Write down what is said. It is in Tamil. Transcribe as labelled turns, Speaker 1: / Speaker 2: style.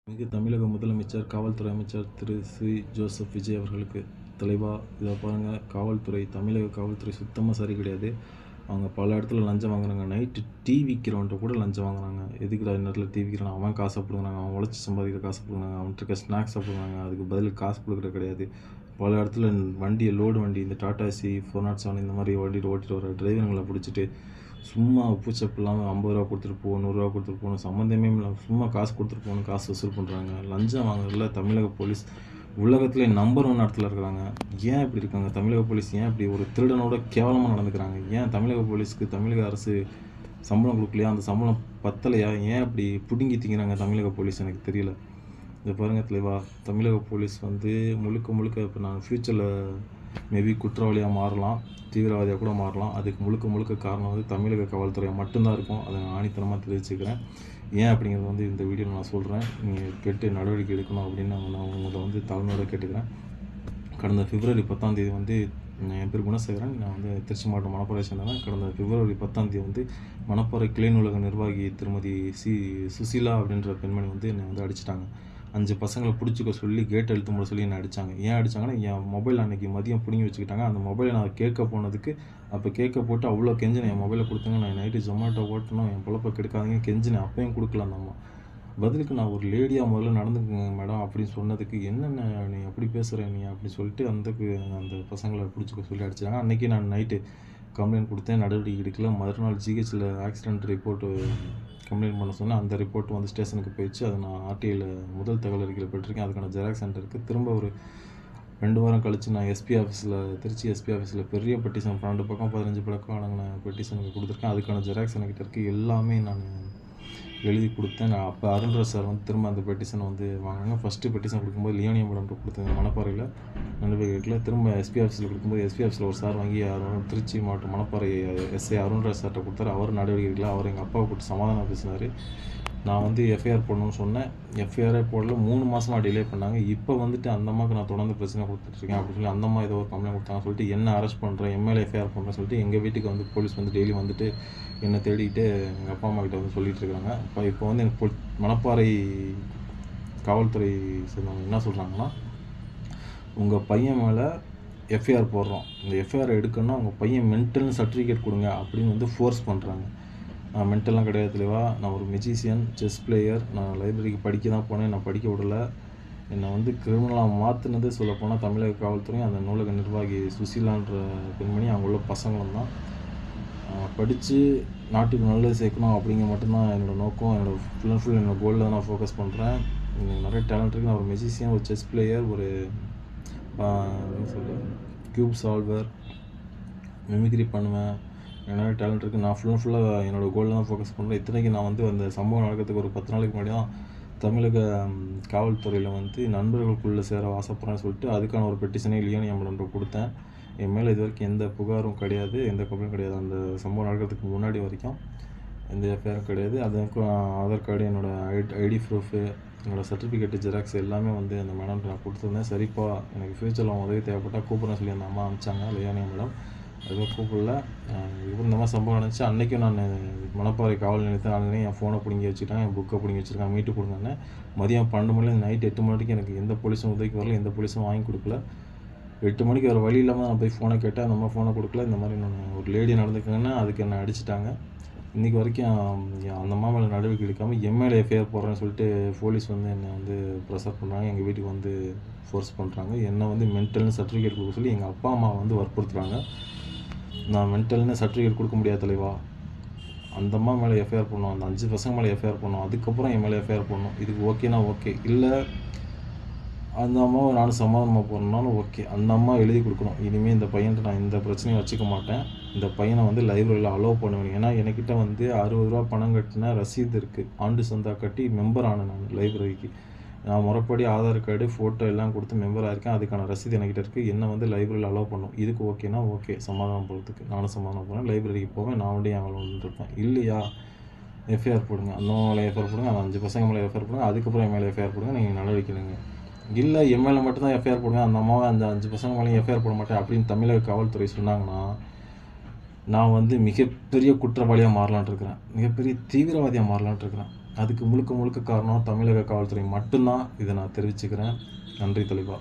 Speaker 1: மிகு தமிழக முதலமைச்சர், காவல்துறை அமைச்சர் திரு சி. ஜோசப் விஜய் அவர்களுக்கு தலைவா, இதை பாருங்கள், காவல்துறை, தமிழக காவல்துறை சுத்தமாக சரி கிடையாது. அவங்க பல இடத்துல லஞ்சம் வாங்குறாங்க. நைட்டு டீ விற்கிறவன்ட்ட கூட லஞ்சம் வாங்குறாங்க. எதுக்குடா நேரத்தில் டீ விற்கிறான், அவன் காசை பிடுங்குறாங்க, அவன் உழைச்சி சம்பாதிக்கிற காசை பிடுங்குறாங்க, அவன்கிட்ட இருக்க ஸ்நாக்ஸை பிடுங்குறாங்க. அதுக்கு பதில் காசு கொடுக்குறது கிடையாது. பல இடத்துல வண்டியை லோடு வண்டி, இந்த டாடா சி 407 இந்த மாதிரி வண்டியில் ஓட்டிட்டு வர டிரைவருங்களை பிடிச்சிட்டு சும்மா பூச்சப்பு இல்லாமல் 50 ரூபா கொடுத்துட்டு போ, 100 ரூபா கொடுத்துட்டு போகணும், சம்மந்தமே இல்லாமல் சும்மா காசு கொடுத்துட்டு போகணும், காசு வசூல் பண்ணுறாங்க. லஞ்சம் வாங்குறதுல தமிழக போலீஸ் உலகத்திலே நம்பர் 1 இடத்துல இருக்கிறாங்க. ஏன் இப்படி இருக்காங்க தமிழக போலீஸ்? ஏன் இப்படி ஒரு திருடனோட கேவலமாக நடந்துக்கிறாங்க? ஏன் தமிழக போலீஸ்க்கு தமிழக அரசு சம்பளம் கொடுக்கலையா? அந்த சம்பளம் பத்தலையா? ஏன் அப்படி பிடுங்கி திங்கிறாங்க தமிழக போலீஸ்? எனக்கு தெரியல. இதை பாருங்கள் தலைவா, தமிழக போலீஸ் வந்து முழுக்க முழுக்க இப்போ நான் ஃப்யூச்சரில் மேபி குற்றவாளியாக மாறலாம், தீவிரவாதியாக கூட மாறலாம். அதுக்கு முழுக்க முழுக்க காரணம் வந்து தமிழக காவல்துறையாக மட்டும்தான் இருக்கும். அதை நான் ஆணித்தனமாக தெரிவிச்சுக்கிறேன். ஏன் அப்படிங்கிறது வந்து இந்த வீடியோவில் நான் சொல்கிறேன். நீங்கள் கேட்டு நடவடிக்கை எடுக்கணும் அப்படின்னு நான் உங்களை வந்து தாழ்மையோட கேட்டுக்கிறேன். கடந்த பிப்ரவரி 10ஆம் தேதி வந்து என் பேர் குணசேகரன், நான் வந்து திருச்சி மாவட்டம் மணப்பாறை சேர்ந்தவன். கடந்த பிப்ரவரி 10ஆம் தேதி வந்து மணப்பாறை கிளை நூலக நிர்வாகி திருமதி சுசீலா அப்படின்ற பெண்மணி வந்து என்னை வந்து அடிச்சிட்டாங்க. 5 பசங்களை பிடிச்சிக்க சொல்லி கேட் எழுத்து மூட சொல்லி என்னை அடித்தாங்க. ஏன் அடித்தாங்கன்னா, என் மொபைல் அன்றைக்கி மதியம் பிடுங்கி வச்சுக்கிட்டாங்க. அந்த மொபைலை நான் கேட்க போனதுக்கு அப்போ கேட்க போட்டு அவ்வளோ கெஞ்சினேன், என் மொபைலை கொடுத்துங்க, நான் நைட்டு ஜொமேட்டோ ஓட்டணும், என் பொழப்பை கெடுக்காதீங்க கெஞ்சினேன். அப்பையும் கொடுக்கல அந்த அம்மா. பதிலுக்கு நான் ஒரு லேடியாக முதல்ல நடந்துக்குங்க மேடம் அப்படின்னு சொன்னதுக்கு, என்னென்ன நீ அப்படி பேசுகிற நீ அப்படின்னு சொல்லிட்டு அந்த பசங்களை பிடிச்சிக்க சொல்லி அடிச்சாங்க. அன்றைக்கி நான் நைட்டு கம்ப்ளைண்ட் கொடுத்தேன், நடவடிக்கை எடுக்கல. மறுநாள் ஜிஹெச்சில் ஆக்சிடென்ட் ரிப்போர்ட்டு கம்ப்ளைண்ட் பண்ண சொன்னேன். அந்த ரிப்போர்ட் வந்து ஸ்டேஷனுக்கு போயிடுச்சு. அதை நான் ஆர்டிஐயில் முதல் தகவல் அறிக்கையில் பெற்றிருக்கேன். அதுக்கான ஜெராக்ஸ் சென்டர் இருக்குது. திரும்ப ஒரு 2 வாரம் கழித்து நான் எஸ்பி ஆஃபீஸில், திருச்சி எஸ்பி ஆஃபீஸில் பெரிய பெட்டிஷன் 12 பக்கம் 15 பக்கம் அடங்கின பெட்டிஷனுக்கு கொடுத்துருக்கேன். அதுக்கான ஜெராக்ஸ் என்கிட்ட இருக்குது. எல்லாமே நான் எழுதி கொடுத்தேன். நான் அப்போ அருண்ராஜ் சார் வந்து திரும்ப அந்த பெட்டிஷனை வந்து வாங்கினாங்க. ஃபஸ்ட்டு பெட்டிஷன் கொடுக்கும்போது லியோனியா மேடம்கிட்ட கொடுத்தேன் மணப்பாறையில் நடவடிக்கையில். திரும்ப எஸ்பி ஆஃபீஸில் கொடுக்கும்போது எஸ்பி ஆஃபீஸில் ஒரு சார் வாங்கி திருச்சி மாவட்டம் மணப்பாறை எஸ்ஐ அருண்ராஜ் சார்கிட்ட கொடுத்தாரு. அவர் நடவடிக்கை எடுக்கல. அவர் எங்கள் அப்பாவை கூப்பிட்டு சமாதானம் பேசினார். நான் வந்து எஃப்ஐஆர் போடணும்னு சொன்னேன். எஃப்ஐஆரே போடல. 3 மாதமாக டிலே பண்ணாங்க. இப்போ வந்துட்டு அந்த அம்மாவுக்கு நான் தொடர்ந்து பிரச்சனை கொடுத்துட்ருக்கேன் அப்படின்னு சொல்லி அந்த அம்மா ஏதோ ஒரு கம்ப்ளைண்ட் கொடுத்தாங்க சொல்லிட்டு என்ன அரெஸ்ட் பண்ணுறேன், எம்எல்ஏ எஃப்ஐஆர் பண்ணுறேன்னு சொல்லிட்டு எங்கள் வீட்டுக்கு வந்து போலீஸ் வந்து டெய்லி வந்துட்டு என்னை தேடிக்கிட்டு எங்கள் அப்பா அம்மா கிட்ட வந்து சொல்லிகிட்டு இருக்காங்க. இப்போ வந்து எனக்கு மணப்பாறை காவல்துறை சேர்ந்தவங்க என்ன சொல்கிறாங்கன்னா, உங்கள் பையன் மேலே எஃப்ஐஆர் போடுறோம், இந்த எஃப்ஐஆர் எடுக்கணும்னா உங்கள் பையன் மென்டல்னு சர்டிஃபிகேட் கொடுங்க அப்படின்னு வந்து ஃபோர்ஸ் பண்ணுறாங்க. மென்டல்லாம் கிடையாது தெளிவா, நான் ஒரு மெஜிஷியன், செஸ் பிளேயர், நான் லைப்ரரிக்கு படிக்க தான் போனேன், நான் படிக்க விடலை. என்னை வந்து கிரிமினலாக மாற்றினது சொல்லப்போனால் தமிழக காவல்துறை, அந்த நூலக நிர்வாகி சுசீலான்ற பெண்மணி, அவங்க உள்ள பசங்களும் தான். படித்து நாட்டுக்கு நல்லது சேர்க்கணும் அப்படிங்கிற மட்டும்தான் என்னோடய நோக்கம். என்னோடய ஃபுல் அண்ட் ஃபுல் என்னோடய கோலில் தான் நான் ஃபோக்கஸ் பண்ணுறேன். எனக்கு நிறைய டேலண்ட் இருக்குது. நான் ஒரு மெஜிஷியன், ஒரு செஸ் பிளேயர், ஒரு என்ன சொல்ல க்யூப் சால்வர், மிமிக்ரி பண்ணுவேன். நிறைய டேலண்ட் இருக்குது. நான் ஃபுல் அண்ட் ஃபுல்லாக என்னோடய கோலில் தான் ஃபோக்கஸ் பண்ணுறேன். இத்தனைக்கு நான் வந்து அந்த சம்பவம் நடக்கிறதுக்கு ஒரு 10 நாளைக்கு முன்னாடி தான் தமிழக காவல்துறையில் வந்து நண்பர்களுக்குள்ளே சேர ஆசைப்படுறேன்னு சொல்லிட்டு அதுக்கான ஒரு பெட்டிஷனே லியோனியா மேடம்கிட்ட கொடுத்தேன். என் மேலே இது வரைக்கும் எந்த புகாரும் கிடையாது, எந்த கம்ப்ளைண்டும் கிடையாது. அந்த சம்பவம் நடக்கிறதுக்கு முன்னாடி வரைக்கும் எந்த எஃப்ஐஆரும் கிடையாது. அதுக்கும் ஆதார் கார்டு, என்னோடய ஐடி ப்ரூஃபு, என்னோடய சர்டிஃபிகேட்டு, ஜெராக்ஸ் எல்லாமே வந்து அந்த மேடம்கிட்ட நான் கொடுத்துருந்தேன். சரிப்பா, எனக்கு ஃப்யூச்சரில் அவங்க உதவி தேவைப்பட்டால் கூப்பிட்றேன்னு சொல்லி அந்த அம்மா அனுப்பிச்சாங்க, லியோனியா மேடம். அதுவும் கூப்பிடல. இதுக்கப்புறம் இந்த மாதிரி சம்பவம் நடந்துச்சு. அன்றைக்கும் நான் மணப்பாறை காவல் நிலையத்தை அங்கே என் ஃபோனை பிடிங்கி வச்சுட்டேன், என் புக்கை பிடிங்கி வச்சுருக்கேன், மீட்டு கொடுங்கன்னு. மதியம் 12 மணிலேருந்து நைட் 8 மணி வரைக்கும் எனக்கு எந்த போலீஸும் உதவிக்கு வரல, எந்த போலீஸும் வாங்கி கொடுக்கல. 8 மணிக்கு வேறு வழி இல்லாமல் நான் போய் ஃபோனை கேட்டேன், அந்த மாதிரி ஃபோனை கொடுக்கல. இந்த மாதிரி நான் ஒரு லேடி நடந்துக்கங்கன்னா அதுக்கு என்னை அடிச்சிட்டாங்க. இன்றைக்கி வரைக்கும் அந்த அம்மா மேலே நடவடிக்கை எடுக்காமல் எம்எல்ஏ எஃப்ஐஆர் போடுறேன்னு சொல்லிட்டு போலீஸ் வந்து என்னை வந்து ப்ரெஷர் பண்ணுறாங்க. எங்கள் வீட்டுக்கு வந்து ஃபோர்ஸ் பண்ணுறாங்க. என்னை வந்து மென்டல்னு சர்டிஃபிகேட் கொடுக்க சொல்லி எங்கள் அப்பா அம்மா வந்து வற்புறுத்துறாங்க. நான் மென்டல்னு சர்டிஃபிகேட் கொடுக்க முடியாது தலைவா. அந்த அம்மா மேலே எஃப்ஐஆர் பண்ணணும், அந்த 5 பசங்க மேலே எஃப்ஐஆர் பண்ணணும், அதுக்கப்புறம் என் மேலே எஃப்ஐஆர் பண்ணணும். இதுக்கு ஓகேனா ஓகே, இல்லை அந்த அம்மாவை நானும் சமாதானமாக போகிறேன்னாலும் ஓகே. அந்த அம்மா எழுதி கொடுக்கணும், இனிமேல் இந்த பையன்ட்டு நான் இந்த பிரச்சனையும் வச்சுக்க மாட்டேன், இந்த பையனை வந்து லைப்ரரியில் அலோவ் பண்ணுவேன். ஏன்னா என்கிட்ட வந்து 60 ரூபா பணம் கட்டின ரசீது இருக்குது. ஆண்டு சந்தா கட்டி மெம்பர் ஆனேன் நான் லைப்ரரிக்கு. நான் முறைப்படி ஆதார் கார்டு, ஃபோட்டோ எல்லாம் கொடுத்து மெம்பராக இருக்கேன். அதுக்கான ரசீது என்கிட்ட இருக்குது. என்னை வந்து லைப்ரரியில் அலோவ் பண்ணும். இதுக்கு ஓகேனா ஓகே, சமாதானம் போகிறதுக்கு நானும் சமாதானம் போகிறேன். லைப்ரரிக்கு போவேன், நான் வந்து என் வேலை இருப்பேன். இல்லையா, எஃப்ஐஆர் போடுங்க, அந்த மேலே எஃப்ஐஆர் போடுங்க, அந்த 5 பசங்க மேலே எஃப்ஐஆர் போடுங்க, அதுக்கப்புறம் என் மேலே எஃப்ஐஆர் போடுங்க, நீங்கள் நடவடிக்கை எடுங்க. இல்லை என் மேலே மட்டும்தான் எஃப்ஐஆர் போடுங்க, அந்த அம்மாவை அந்த 5 பசங்க மேலேயும் எஃப்ஐஆர் போட மாட்டேன் அப்படின்னு தமிழக காவல்துறை சொன்னாங்கன்னா, நான் வந்து மிகப்பெரிய குற்றவாளியாக மாறலான்ட்டு இருக்கிறேன், மிகப்பெரிய தீவிரவாதியாக மாறலான்ட்டு இருக்கிறேன். அதுக்கு முழுக்க முழுக்க காரணம் தமிழக காவல்துறை மட்டும்தான். இதை நான் தெரிவிச்சுக்கிறேன். நன்றி தலைவா.